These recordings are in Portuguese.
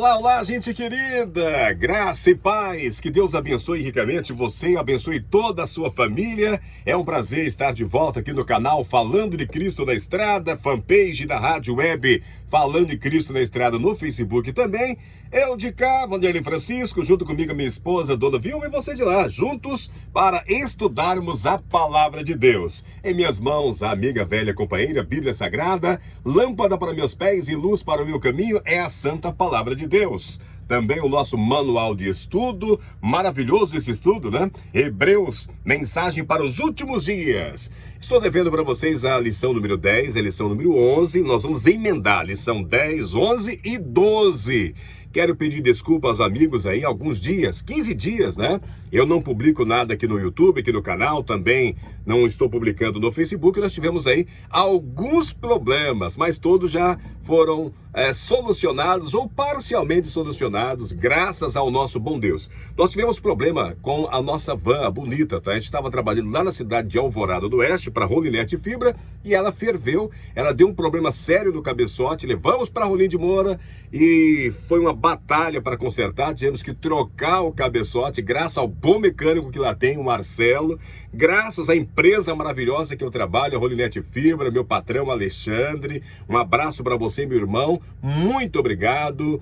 Olá, olá, gente querida! Graça e paz! Que Deus abençoe ricamente você, abençoe toda a sua família. É um prazer estar de volta aqui no canal Falando de Cristo na Estrada, fanpage da Rádio Web Falando de Cristo na Estrada no Facebook também. Eu de cá, Vanderlei Francisco, junto comigo minha esposa, Dona Vilma, e você de lá, juntos para estudarmos a Palavra de Deus. Em minhas mãos, a amiga velha companheira, Bíblia Sagrada, lâmpada para meus pés e luz para o meu caminho, é a Santa Palavra de Deus. Também o nosso manual de estudo, maravilhoso esse estudo, né? Hebreus, mensagem para os últimos dias. Estou devendo para vocês a lição número 10, a lição número 11. Nós vamos emendar a lição 10, 11 e 12. Quero pedir desculpa aos amigos aí, alguns dias, 15 dias, né? Eu não publico nada aqui no YouTube, aqui no canal, também não estou publicando no Facebook. Nós tivemos aí alguns problemas, mas todos já foram solucionados ou parcialmente solucionados, graças ao nosso bom Deus. Nós tivemos problema com a nossa van, a bonita, tá? A gente estava trabalhando lá na cidade de Alvorada do Oeste para Rolinete Fibra e ela ferveu, ela deu um problema sério no cabeçote, levamos para Rolim de Moura e foi uma batalha para consertar, tivemos que trocar o cabeçote, graças ao bom mecânico que lá tem, o Marcelo, graças à empresa maravilhosa que eu trabalho, a Rolinete Fibra, meu patrão Alexandre, um abraço para você, meu irmão, muito obrigado.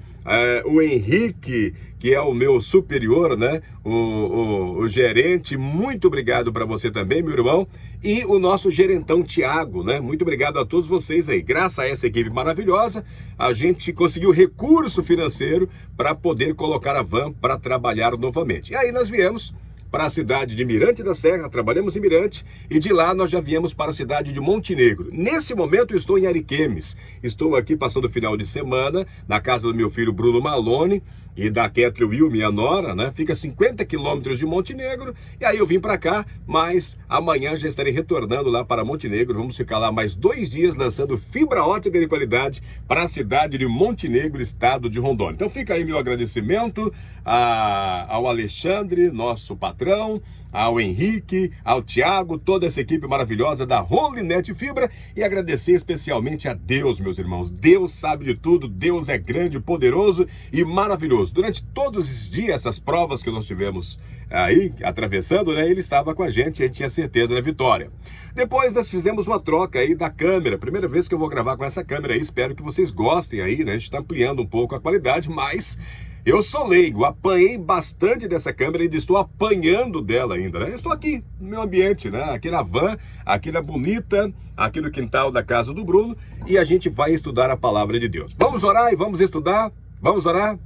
O Henrique, que é o meu superior, né? O gerente, muito obrigado para você também, meu irmão. E o nosso gerentão Tiago, né? Muito obrigado a todos vocês aí. Graças a essa equipe maravilhosa, a gente conseguiu recurso financeiro para poder colocar a van para trabalhar novamente. E aí nós viemos para a cidade de Mirante da Serra, trabalhamos em Mirante, e de lá nós já viemos para a cidade de Montenegro. Nesse momento eu estou em Ariquemes, estou aqui passando o final de semana, na casa do meu filho Bruno Malone, e da Ketri Will, minha nora, né? Fica 50 quilômetros de Montenegro, e aí eu vim para cá, mas amanhã já estarei retornando lá para Montenegro, vamos ficar lá mais 2 dias lançando fibra ótica de qualidade para a cidade de Montenegro, estado de Rondônia. Então fica aí meu agradecimento ao Alexandre, nosso patrão, ao Henrique, ao Tiago, toda essa equipe maravilhosa da Rolinete Fibra, e agradecer especialmente a Deus, meus irmãos. Deus sabe de tudo, Deus é grande, poderoso e maravilhoso. Durante todos esses dias, essas provas que nós tivemos aí, atravessando, né, ele estava com a gente tinha certeza da vitória. Depois nós fizemos uma troca aí da câmera, primeira vez que eu vou gravar com essa câmera aí, espero que vocês gostem aí, né, a gente está ampliando um pouco a qualidade, mas eu sou leigo, apanhei bastante dessa câmera e ainda estou apanhando dela ainda, né? Eu estou aqui no meu ambiente, né? Aqui na van, aqui na bonita, aqui no quintal da casa do Bruno, e a gente vai estudar a palavra de Deus. Vamos orar e vamos estudar? Vamos orar?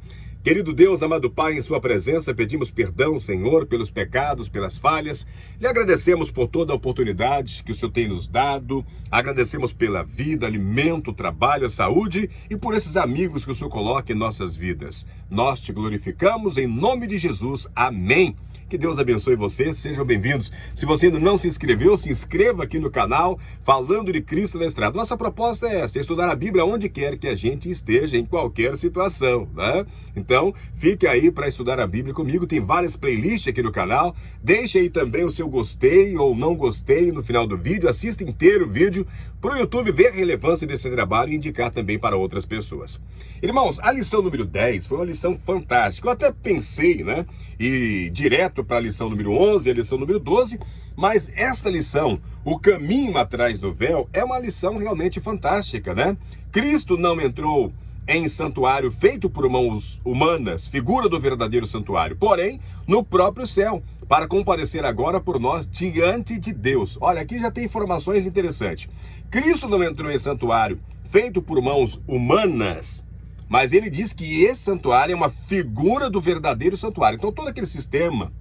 Querido Deus, amado Pai, em sua presença, pedimos perdão, Senhor, pelos pecados, pelas falhas. Lhe agradecemos por toda a oportunidade que o Senhor tem nos dado. Agradecemos pela vida, alimento, trabalho, saúde e por esses amigos que o Senhor coloca em nossas vidas. Nós te glorificamos em nome de Jesus. Amém. Que Deus abençoe vocês, sejam bem-vindos. Se você ainda não se inscreveu, se inscreva aqui no canal Falando de Cristo na Estrada. Nossa proposta é essa, estudar a Bíblia onde quer que a gente esteja, em qualquer situação, né? Então, fique aí para estudar a Bíblia comigo, tem várias playlists aqui no canal. Deixe aí também o seu gostei ou não gostei no final do vídeo, assista inteiro o vídeo para o YouTube ver a relevância desse trabalho e indicar também para outras pessoas. Irmãos, a lição número 10 foi uma lição fantástica. Eu até pensei, né, e direto para a lição número 11 e a lição número 12, mas essa lição, o caminho atrás do véu, é uma lição realmente fantástica, né? Cristo não entrou em santuário feito por mãos humanas, figura do verdadeiro santuário, porém, no próprio céu, para comparecer agora por nós diante de Deus. Olha, aqui já tem informações interessantes. Cristo não entrou em santuário feito por mãos humanas, mas ele diz que esse santuário é uma figura do verdadeiro santuário. Então todo aquele sistema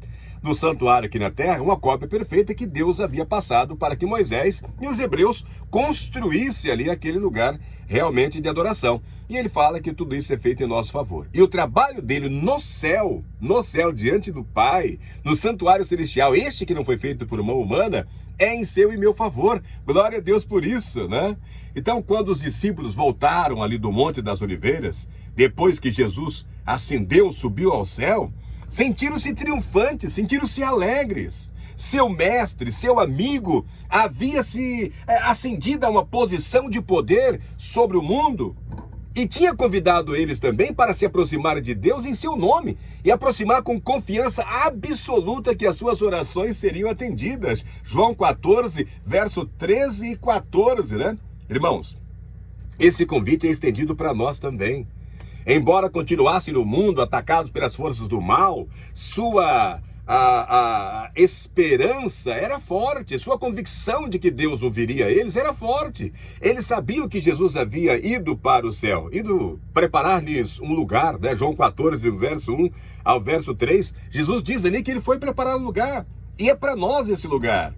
do santuário aqui na terra é uma cópia perfeita que Deus havia passado para que Moisés e os hebreus construíssem ali aquele lugar realmente de adoração. E ele fala que tudo isso é feito em nosso favor. E o trabalho dele no céu diante do Pai, no santuário celestial, este que não foi feito por mão humana, é em seu e meu favor. Glória a Deus por isso, né? Então, quando os discípulos voltaram ali do Monte das Oliveiras, depois que Jesus ascendeu, subiu ao céu, sentiram-se triunfantes, sentiram-se alegres. Seu mestre, seu amigo, havia se ascendido a uma posição de poder sobre o mundo. E tinha convidado eles também para se aproximar de Deus em seu nome e aproximar com confiança absoluta que as suas orações seriam atendidas. João 14, verso 13 e 14, né? Irmãos, esse convite é estendido para nós também. Embora continuassem no mundo atacados pelas forças do mal, sua a esperança era forte, sua convicção de que Deus ouviria eles era forte. Eles sabiam que Jesus havia ido para o céu, ido preparar-lhes um lugar, né? João 14, verso 1 ao verso 3, Jesus diz ali que ele foi preparar um lugar, e é para nós esse lugar.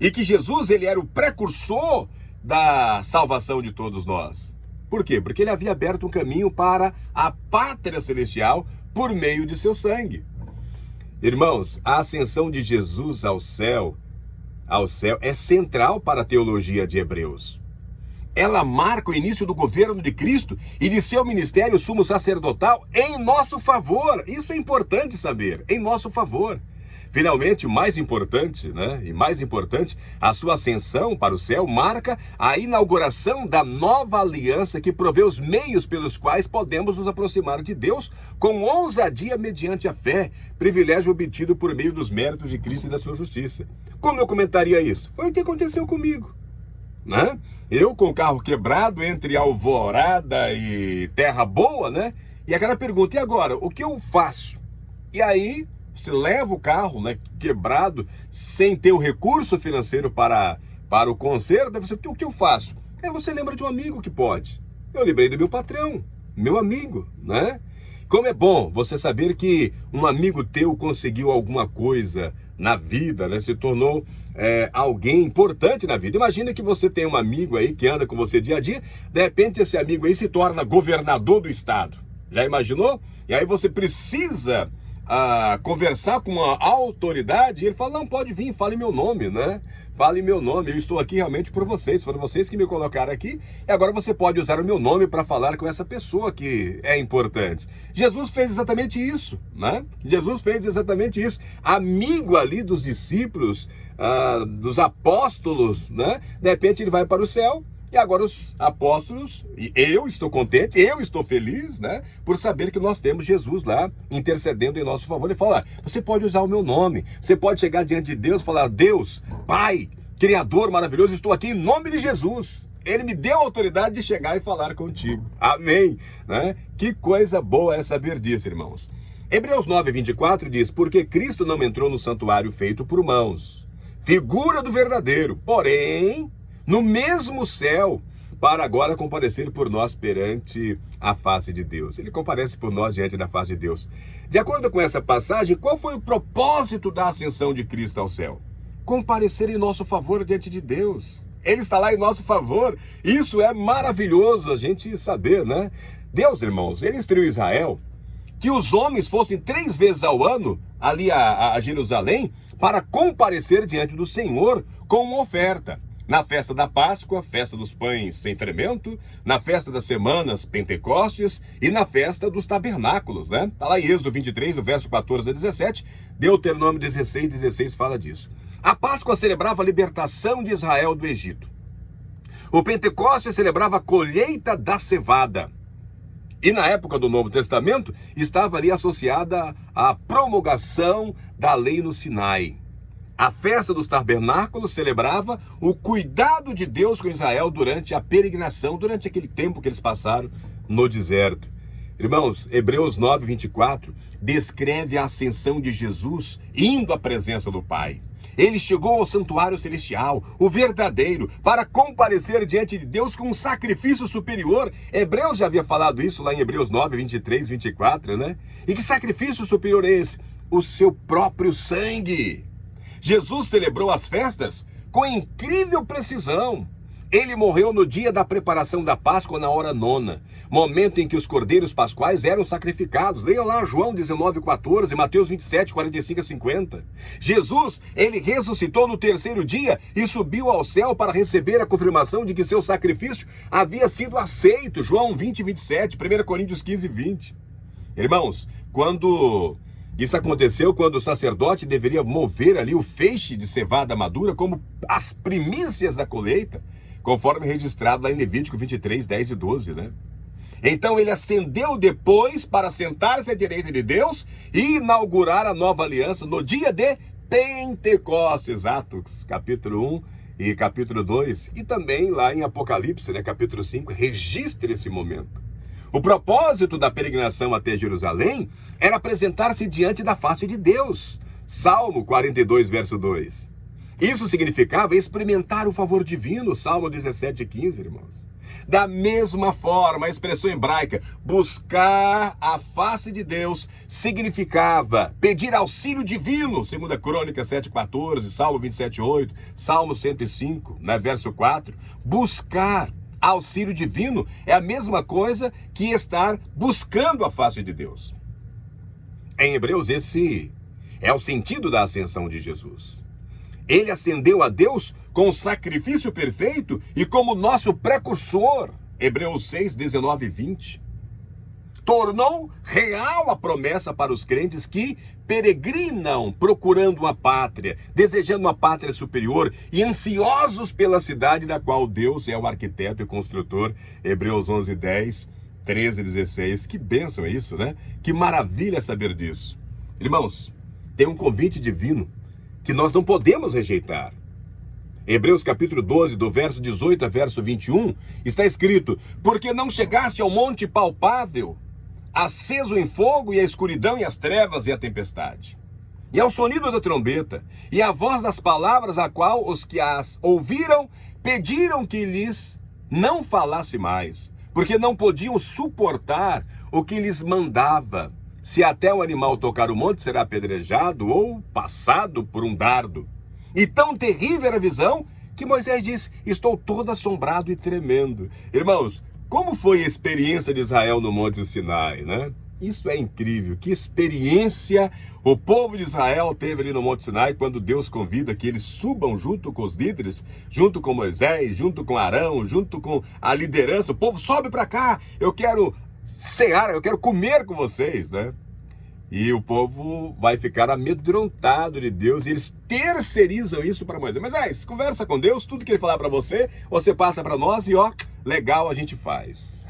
E que Jesus, ele era o precursor da salvação de todos nós. Por quê? Porque ele havia aberto um caminho para a pátria celestial por meio de seu sangue. Irmãos, a ascensão de Jesus ao céu é central para a teologia de Hebreus. Ela marca o início do governo de Cristo e de seu ministério sumo sacerdotal em nosso favor. Isso é importante saber, em nosso favor. Finalmente, mais importante, né? E mais importante, a sua ascensão para o céu marca a inauguração da nova aliança que provê os meios pelos quais podemos nos aproximar de Deus com ousadia mediante a fé, privilégio obtido por meio dos méritos de Cristo e da sua justiça. Como eu comentaria isso? Foi o que aconteceu comigo, né? Eu com o carro quebrado entre Alvorada e Terra Boa, né? E aquela pergunta, e agora, o que eu faço? E aí você leva o carro, né, quebrado, sem ter o recurso financeiro para o conserto, você, o que eu faço? Aí você lembra de um amigo que pode. Eu lembrei do meu patrão, meu amigo, né? Como é bom você saber que um amigo teu conseguiu alguma coisa na vida, né? Se tornou alguém importante na vida. Imagina que você tem um amigo aí que anda com você dia a dia, de repente esse amigo aí se torna governador do estado. Já imaginou? E aí você precisa conversar com uma autoridade, e ele fala, não, pode vir, fale meu nome, né? Fale meu nome, eu estou aqui realmente por vocês, foram vocês que me colocaram aqui, e agora você pode usar o meu nome para falar com essa pessoa que é importante. Jesus fez exatamente isso, né? Jesus fez exatamente isso, amigo ali dos discípulos, dos apóstolos, né? De repente ele vai para o céu, e agora os apóstolos, e eu estou contente, eu estou feliz, né? Por saber que nós temos Jesus lá, intercedendo em nosso favor. Ele fala, você pode usar o meu nome, você pode chegar diante de Deus e falar, Deus, Pai, Criador maravilhoso, estou aqui em nome de Jesus. Ele me deu a autoridade de chegar e falar contigo. Amém, né? Que coisa boa é saber disso, irmãos. Hebreus 9, 24 diz, porque Cristo não entrou no santuário feito por mãos, figura do verdadeiro, porém no mesmo céu, para agora comparecer por nós perante a face de Deus. Ele comparece por nós diante da face de Deus. De acordo com essa passagem, qual foi o propósito da ascensão de Cristo ao céu? Comparecer em nosso favor diante de Deus. Ele está lá em nosso favor. Isso é maravilhoso a gente saber, né? Deus, irmãos, ele instruiu Israel que os homens fossem 3 vezes ao ano ali a Jerusalém para comparecer diante do Senhor com uma oferta. Na festa da Páscoa, festa dos pães sem fermento, na festa das semanas, Pentecostes, e na festa dos tabernáculos, né? Está lá em Êxodo 23, do verso 14 a 17, Deuteronômio 16, 16 fala disso. A Páscoa celebrava a libertação de Israel do Egito. O Pentecostes celebrava a colheita da cevada. E na época do Novo Testamento, estava ali associada à promulgação da lei no Sinai. A festa dos tabernáculos celebrava o cuidado de Deus com Israel durante a peregrinação, durante aquele tempo que eles passaram no deserto. Irmãos, Hebreus 9, 24 descreve a ascensão de Jesus indo à presença do Pai. Ele chegou ao santuário celestial, o verdadeiro, para comparecer diante de Deus com um sacrifício superior. Hebreus já havia falado isso lá em Hebreus 9, 23, 24, né? E que sacrifício superior é esse? O seu próprio sangue. Jesus celebrou as festas com incrível precisão. Ele morreu no dia da preparação da Páscoa na hora 9ª, momento em que os cordeiros pascuais eram sacrificados. Leiam lá João 19, 14, Mateus 27, 45 a 50. Jesus, ele ressuscitou no 3º dia e subiu ao céu para receber a confirmação de que seu sacrifício havia sido aceito. João 20, 27, 1 Coríntios 15, 20. Irmãos, isso aconteceu quando o sacerdote deveria mover ali o feixe de cevada madura como as primícias da colheita, conforme registrado lá em Levítico 23, 10 e 12, né? Então ele ascendeu depois para sentar-se à direita de Deus e inaugurar a nova aliança no dia de Pentecostes. Atos, capítulo 1 e capítulo 2. E também lá em Apocalipse, né, capítulo 5, registra esse momento. O propósito da peregrinação até Jerusalém era apresentar-se diante da face de Deus. Salmo 42, verso 2. Isso significava experimentar o favor divino. Salmo 17, 15, irmãos. Da mesma forma, a expressão hebraica, buscar a face de Deus, significava pedir auxílio divino. 2 Crônicas 7,14, Salmo 27,8, Salmo 105, né, verso 4. Buscar auxílio divino é a mesma coisa que estar buscando a face de Deus. Em Hebreus, esse é o sentido da ascensão de Jesus. Ele ascendeu a Deus com o sacrifício perfeito e como nosso precursor. Hebreus 6, 19 e 20. Tornou real a promessa para os crentes que peregrinam procurando uma pátria, desejando uma pátria superior e ansiosos pela cidade da qual Deus é o arquiteto e construtor. Hebreus 11, 10, 13 e 16. Que bênção é isso, né? Que maravilha saber disso. Irmãos, tem um convite divino que nós não podemos rejeitar. Hebreus capítulo 12, do verso 18 a verso 21, está escrito: porque não chegaste ao monte palpável, aceso em fogo, e a escuridão e as trevas e a tempestade, e ao sonido da trombeta, e a voz das palavras, a qual os que as ouviram pediram que lhes não falasse mais, porque não podiam suportar o que lhes mandava. Se até o animal tocar o monte, será apedrejado ou passado por um dardo. E tão terrível era a visão que Moisés disse: estou todo assombrado e tremendo. Irmãos, como foi a experiência de Israel no Monte Sinai, né? Isso é incrível. Que experiência o povo de Israel teve ali no Monte Sinai, quando Deus convida que eles subam junto com os líderes, junto com Moisés, junto com Arão, junto com a liderança. O povo sobe para cá, eu quero cear, eu quero comer com vocês, né? E o povo vai ficar amedrontado de Deus, e eles terceirizam isso para Moisés. Mas conversa com Deus, tudo que ele falar para você passa para nós e ó, legal, a gente faz.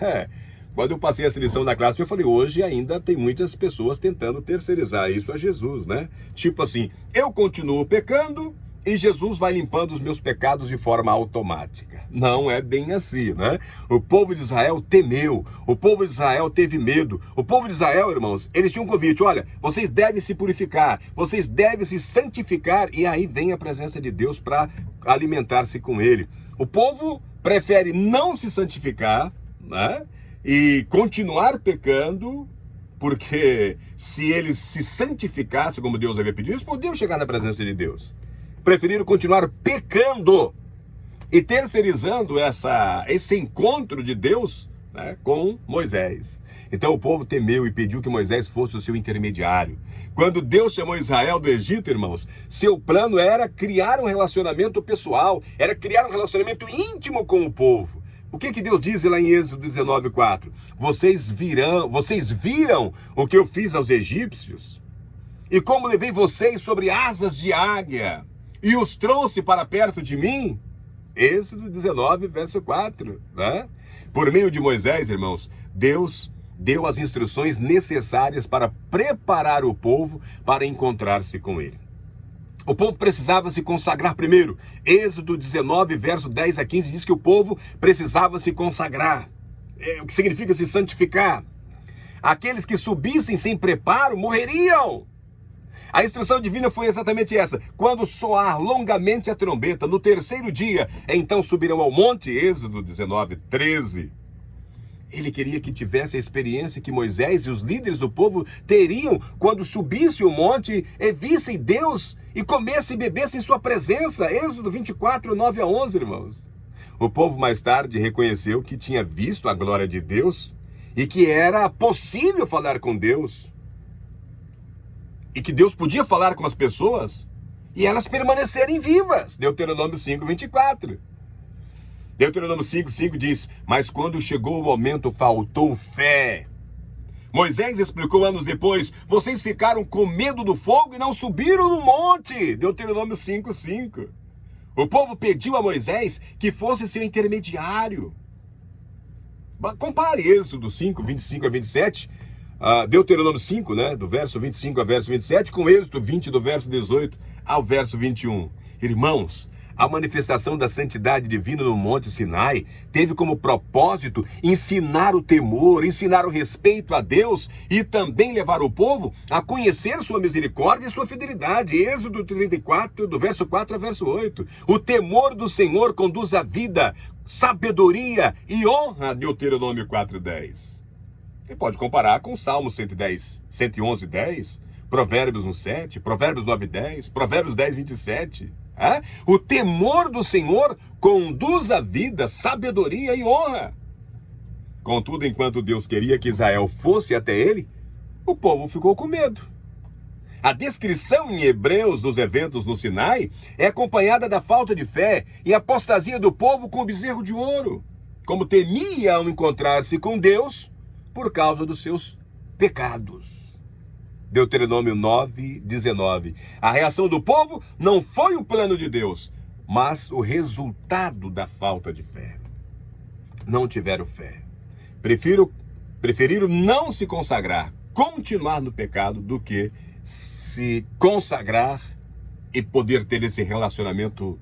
Quando eu passei essa lição na classe, eu falei, hoje ainda tem muitas pessoas tentando terceirizar isso a Jesus, né? Tipo assim, eu continuo pecando e Jesus vai limpando os meus pecados de forma automática. Não é bem assim, né? O povo de Israel temeu, o povo de Israel teve medo. O povo de Israel, irmãos, eles tinham um convite: olha, vocês devem se purificar, vocês devem se santificar, e aí vem a presença de Deus para alimentar-se com ele. O povo prefere não se santificar, né? E continuar pecando, porque se eles se santificassem como Deus havia pedido, eles podiam chegar na presença de Deus. Preferiram continuar pecando e terceirizando esse encontro de Deus, né, com Moisés. Então o povo temeu e pediu que Moisés fosse o seu intermediário. Quando Deus chamou Israel do Egito, irmãos, seu plano era criar um relacionamento pessoal, era criar um relacionamento íntimo com o povo. O que Deus diz lá em Êxodo 19:4? Vocês viram o que eu fiz aos egípcios? E como levei vocês sobre asas de águia e os trouxe para perto de mim? Êxodo 19, verso 4, né? Por meio de Moisés, irmãos, Deus deu as instruções necessárias para preparar o povo para encontrar-se com ele. O povo precisava se consagrar primeiro. Êxodo 19, verso 10 a 15, diz que o povo precisava se consagrar. O que significa se santificar. Aqueles que subissem sem preparo morreriam. A instrução divina foi exatamente essa: quando soar longamente a trombeta, no terceiro dia, então subirão ao monte. Êxodo 19, 13. Ele queria que tivesse a experiência que Moisés e os líderes do povo teriam quando subissem o monte e vissem Deus e comessem e bebessem em sua presença. Êxodo 24, 9 a 11, irmãos. O povo mais tarde reconheceu que tinha visto a glória de Deus e que era possível falar com Deus. E que Deus podia falar com as pessoas e elas permanecerem vivas. Deuteronômio 5, 24. Deuteronômio 5, 5 diz: mas quando chegou o momento, faltou fé. Moisés explicou anos depois: vocês ficaram com medo do fogo e não subiram no monte. Deuteronômio 5, 5. O povo pediu a Moisés que fosse seu intermediário. Compare Êxodo 5, 25 a 27, Deuteronômio 5, né, do verso 25 a verso 27, com Êxodo 20, do verso 18 ao verso 21. Irmãos, a manifestação da santidade divina no Monte Sinai teve como propósito ensinar o temor, ensinar o respeito a Deus e também levar o povo a conhecer sua misericórdia e sua fidelidade. Êxodo 34, do verso 4 ao verso 8. O temor do Senhor conduz à vida, sabedoria e honra, Deuteronômio 4:10. E pode comparar com Salmo 110, 111:10, Provérbios 1:7, Provérbios 9:10, Provérbios 10:27. O temor do Senhor conduz à vida, sabedoria e honra. Contudo, enquanto Deus queria que Israel fosse até ele, o povo ficou com medo. A descrição em Hebreus dos eventos no Sinai é acompanhada da falta de fé e apostasia do povo com o bezerro de ouro, como temia ao encontrar-se com Deus por causa dos seus pecados. Deuteronômio 9:19. A reação do povo não foi o plano de Deus, mas o resultado da falta de fé. Não tiveram fé. Preferiram não se consagrar, continuar no pecado, do que se consagrar e poder ter esse relacionamento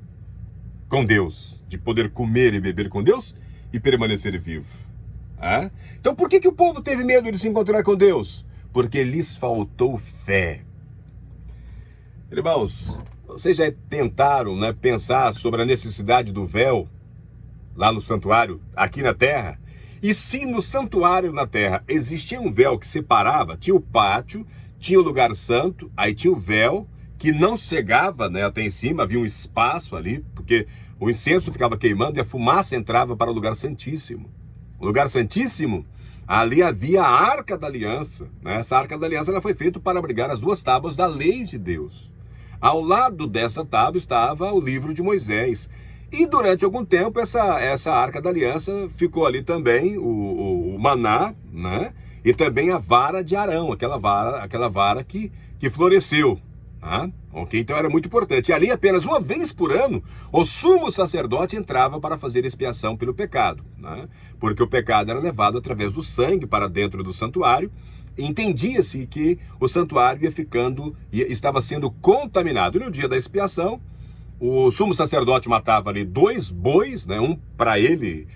com Deus, de poder comer e beber com Deus e permanecer vivo. Então por que o povo teve medo de se encontrar com Deus? Porque lhes faltou fé. Irmãos, vocês já tentaram, pensar sobre a necessidade do véu lá no santuário, aqui na terra? E se no santuário na terra existia um véu que separava, tinha o pátio, tinha o lugar santo, aí tinha o véu que não chegava, até em cima, havia um espaço ali, porque o incenso ficava queimando e a fumaça entrava para o lugar santíssimo. O lugar santíssimo, ali havia a Arca da Aliança. Essa Arca da Aliança ela foi feita para abrigar as duas tábuas da lei de Deus. Ao lado dessa tábua estava o livro de Moisés. E durante algum tempo essa Arca da Aliança ficou ali também, o maná, e também a vara de Arão, aquela vara que floresceu. Ok? Então era muito importante. E ali apenas uma vez por ano, o sumo sacerdote entrava para fazer expiação pelo pecado. Porque o pecado era levado através do sangue para dentro do santuário. Entendia-se que o santuário estava sendo contaminado. E no dia da expiação, o sumo sacerdote matava ali 2 bois, um para ele,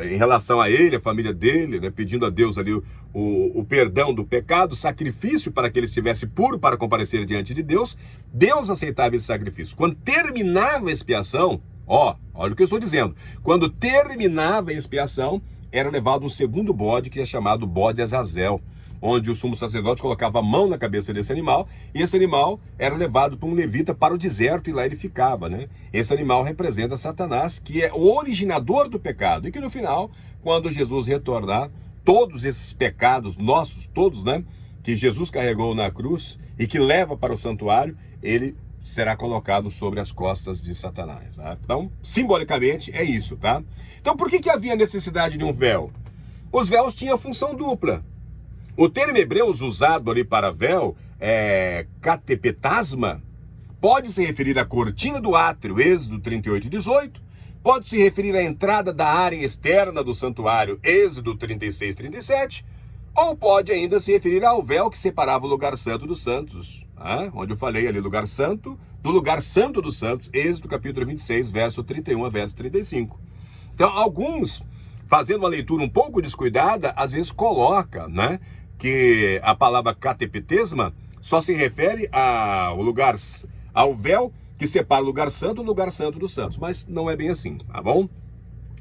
em relação a ele, a família dele, pedindo a Deus ali o perdão do pecado, sacrifício para que ele estivesse puro para comparecer diante de Deus. Deus aceitava esse sacrifício. Quando terminava a expiação, olha o que eu estou dizendo, quando terminava a expiação, era levado um segundo bode, que é chamado bode Azazel, onde o sumo sacerdote colocava a mão na cabeça desse animal, e esse animal era levado por um levita para o deserto, e lá ele ficava, Esse animal representa Satanás, que é o originador do pecado, e que no final, quando Jesus retornar, todos esses pecados nossos, todos, que Jesus carregou na cruz, e que leva para o santuário, ele será colocado sobre as costas de Satanás. Então, simbolicamente, é isso, Então, por que havia necessidade de um véu? Os véus tinham função dupla. O termo hebreu usado ali para véu, catepetasma, pode se referir à cortina do átrio, Êxodo 38:18, pode se referir à entrada da área externa do santuário, Êxodo 36:37, ou pode ainda se referir ao véu que separava o lugar santo dos santos, onde eu falei ali, lugar santo dos santos, Êxodo capítulo 26, verso 31 a verso 35. Então, alguns, fazendo uma leitura um pouco descuidada, às vezes coloca, que a palavra catepetesma só se refere ao véu que separa o lugar santo dos santos, mas não é bem assim, tá bom?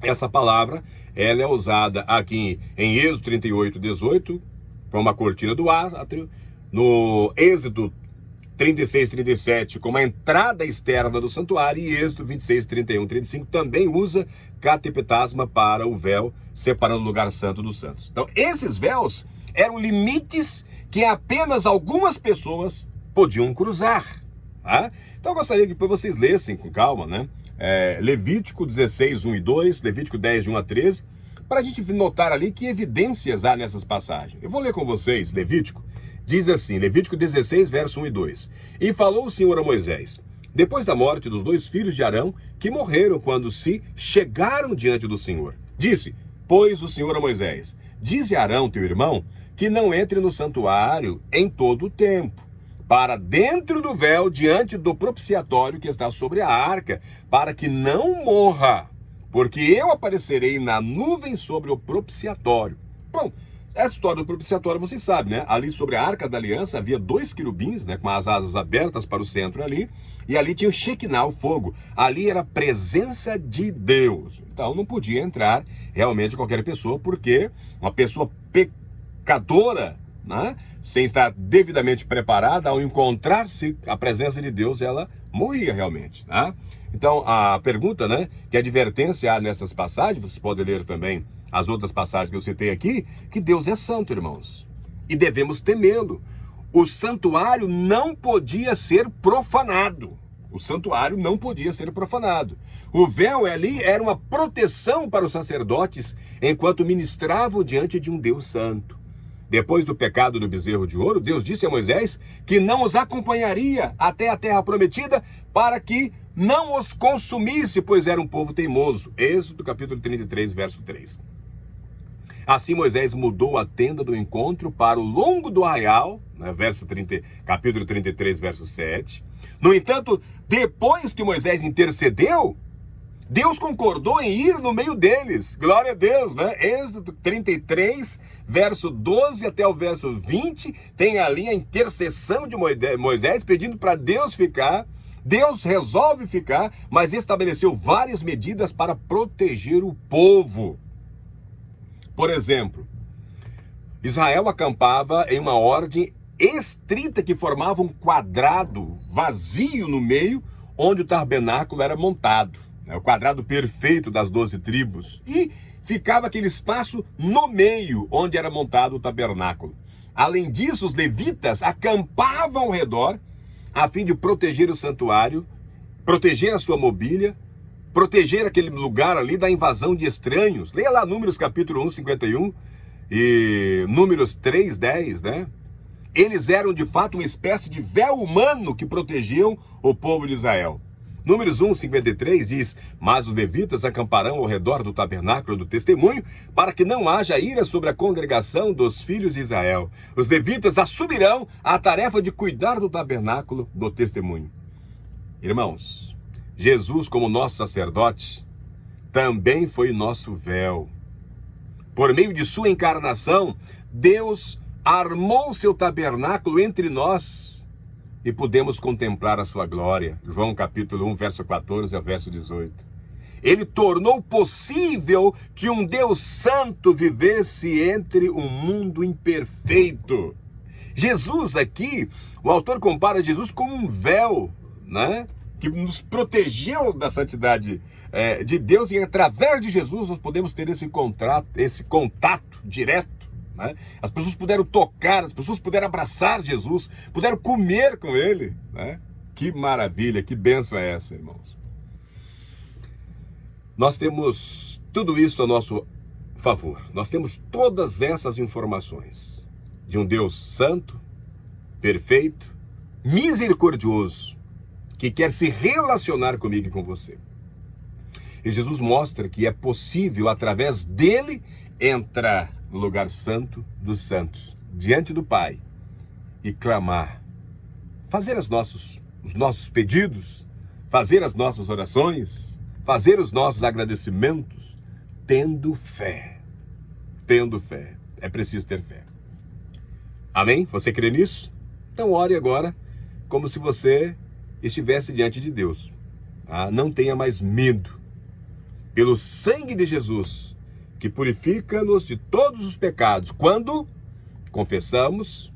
Essa palavra, ela é usada aqui em Êxodo 38:18, como a cortina do átrio, no Êxodo 36:37, como a entrada externa do santuário, e Êxodo 26:31-35 também usa catepetasma para o véu separando o lugar santo dos santos. Então, esses véus eram limites que apenas algumas pessoas podiam cruzar. Então eu gostaria que depois vocês lessem com calma, Levítico 16, 1 e 2, Levítico 10, de 1 a 13, para a gente notar ali que evidências há nessas passagens. Eu vou ler com vocês, Levítico, diz assim, Levítico 16, verso 1 e 2. E falou o Senhor a Moisés, depois da morte dos 2 filhos de Arão, que morreram quando se chegaram diante do Senhor. Disse, pois, o Senhor a Moisés: dize a Arão, teu irmão, que não entre no santuário em todo o tempo, para dentro do véu, diante do propiciatório que está sobre a arca, para que não morra, porque eu aparecerei na nuvem sobre o propiciatório. Bom, essa história do propiciatório vocês sabem, né? Ali sobre a Arca da Aliança havia 2 querubins, né? Com as asas abertas para o centro ali. E ali tinha o Shekinah, o fogo. Ali era a presença de Deus. Então não podia entrar realmente qualquer pessoa, porque uma pessoa pecadora, né? Sem estar devidamente preparada, ao encontrar-se a presença de Deus, ela morria realmente, né? Então a pergunta, né? Que advertência há nessas passagens, vocês podem ler também as outras passagens que eu citei aqui, que Deus é santo, irmãos, e devemos temê-lo. O santuário não podia ser profanado. O santuário não podia ser profanado. O véu ali era uma proteção para os sacerdotes enquanto ministravam diante de um Deus santo. Depois do pecado do bezerro de ouro, Deus disse a Moisés que não os acompanharia até a terra prometida para que não os consumisse, pois era um povo teimoso. Êxodo capítulo 33, verso 3. Assim Moisés mudou a tenda do encontro para o longo do arraial, né, capítulo 33, verso 7. No entanto, depois que Moisés intercedeu, Deus concordou em ir no meio deles. Glória a Deus, né? Êxodo 33, verso 12 até o verso 20, tem ali a intercessão de Moisés pedindo para Deus ficar. Deus resolve ficar, mas estabeleceu várias medidas para proteger o povo. Por exemplo, Israel acampava em uma ordem estrita que formava um quadrado vazio no meio, onde o tabernáculo era montado. O quadrado perfeito das 12 tribos. E ficava aquele espaço no meio, onde era montado o tabernáculo. Além disso, os levitas acampavam ao redor, a fim de proteger o santuário, proteger a sua mobília, proteger aquele lugar ali da invasão de estranhos. Leia lá Números capítulo 1, 51 e Números 3, 10, né? Eles eram de fato uma espécie de véu humano que protegiam o povo de Israel. Números 1, 53 diz: mas os levitas acamparão ao redor do tabernáculo do testemunho, para que não haja ira sobre a congregação dos filhos de Israel. Os levitas assumirão a tarefa de cuidar do tabernáculo do testemunho. Irmãos, Jesus, como nosso sacerdote, também foi nosso véu. Por meio de sua encarnação, Deus armou seu tabernáculo entre nós e pudemos contemplar a sua glória. João capítulo 1, verso 14 ao verso 18. Ele tornou possível que um Deus santo vivesse entre um mundo imperfeito. Jesus aqui, o autor compara Jesus como um véu, né? Que nos protegeu da santidade de Deus, e através de Jesus nós podemos ter esse contato direto, né? As pessoas puderam tocar, as pessoas puderam abraçar Jesus, puderam comer com ele, né? Que maravilha, que bênção é essa, irmãos? Nós temos tudo isso a nosso favor, nós temos todas essas informações de um Deus santo, perfeito, misericordioso, que quer se relacionar comigo e com você. E Jesus mostra que é possível, através dele, entrar no lugar santo dos santos, diante do Pai, e clamar, fazer os nossos pedidos, fazer as nossas orações, fazer os nossos agradecimentos, tendo fé. Tendo fé. É preciso ter fé. Amém? Você crê nisso? Então ore agora como se você estivesse diante de Deus. Não tenha mais medo. Pelo sangue de Jesus, que purifica-nos de todos os pecados, quando confessamos,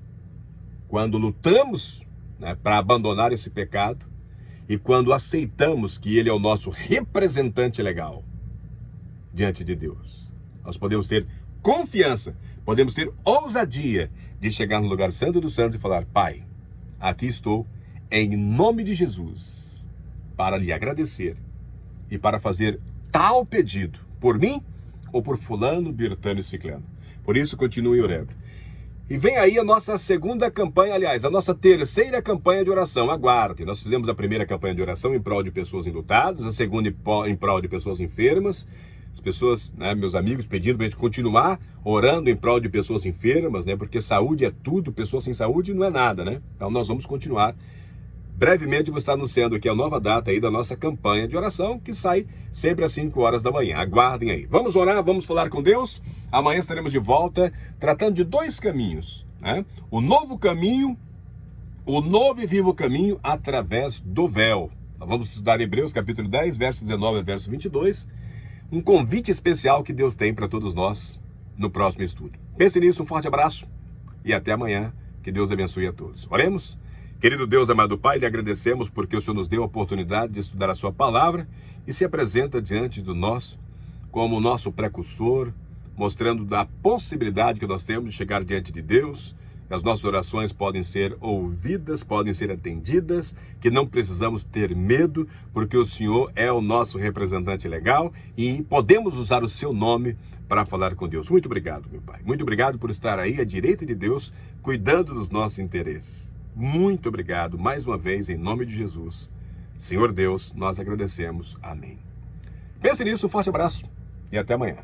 quando lutamos, né, para abandonar esse pecado, e quando aceitamos que Ele é o nosso representante legal diante de Deus. Nós podemos ter confiança, podemos ter ousadia de chegar no lugar santo dos santos e falar: Pai, aqui estou, em nome de Jesus, para lhe agradecer e para fazer tal pedido por mim ou por fulano, Bertano e Ciclano. Por isso, continue orando. E vem aí a nossa segunda campanha, aliás, a nossa terceira campanha de oração. Aguarde. Nós fizemos a primeira campanha de oração em prol de pessoas enlutadas, a segunda em prol de pessoas enfermas. As pessoas, né, meus amigos, pedindo para a gente continuar orando em prol de pessoas enfermas, né? Porque saúde é tudo, pessoas sem saúde não é nada, né? Então nós vamos continuar. Brevemente vou estar anunciando aqui a nova data aí da nossa campanha de oração, que sai sempre às 5 horas da manhã. Aguardem aí. Vamos orar, vamos falar com Deus. Amanhã estaremos de volta tratando de 2 caminhos, né? O novo caminho, o novo e vivo caminho através do véu. Nós vamos estudar Hebreus capítulo 10, verso 19 a verso 22. Um convite especial que Deus tem para todos nós no próximo estudo. Pense nisso, um forte abraço e até amanhã. Que Deus abençoe a todos. Oremos. Querido Deus, amado Pai, lhe agradecemos porque o Senhor nos deu a oportunidade de estudar a sua palavra e se apresenta diante do nós como o nosso precursor, mostrando da possibilidade que nós temos de chegar diante de Deus, que as nossas orações podem ser ouvidas, podem ser atendidas, que não precisamos ter medo, porque o Senhor é o nosso representante legal e podemos usar o seu nome para falar com Deus. Muito obrigado, meu Pai. Muito obrigado por estar aí à direita de Deus, cuidando dos nossos interesses. Muito obrigado mais uma vez, em nome de Jesus. Senhor Deus, nós agradecemos. Amém. Pense nisso, um forte abraço e até amanhã.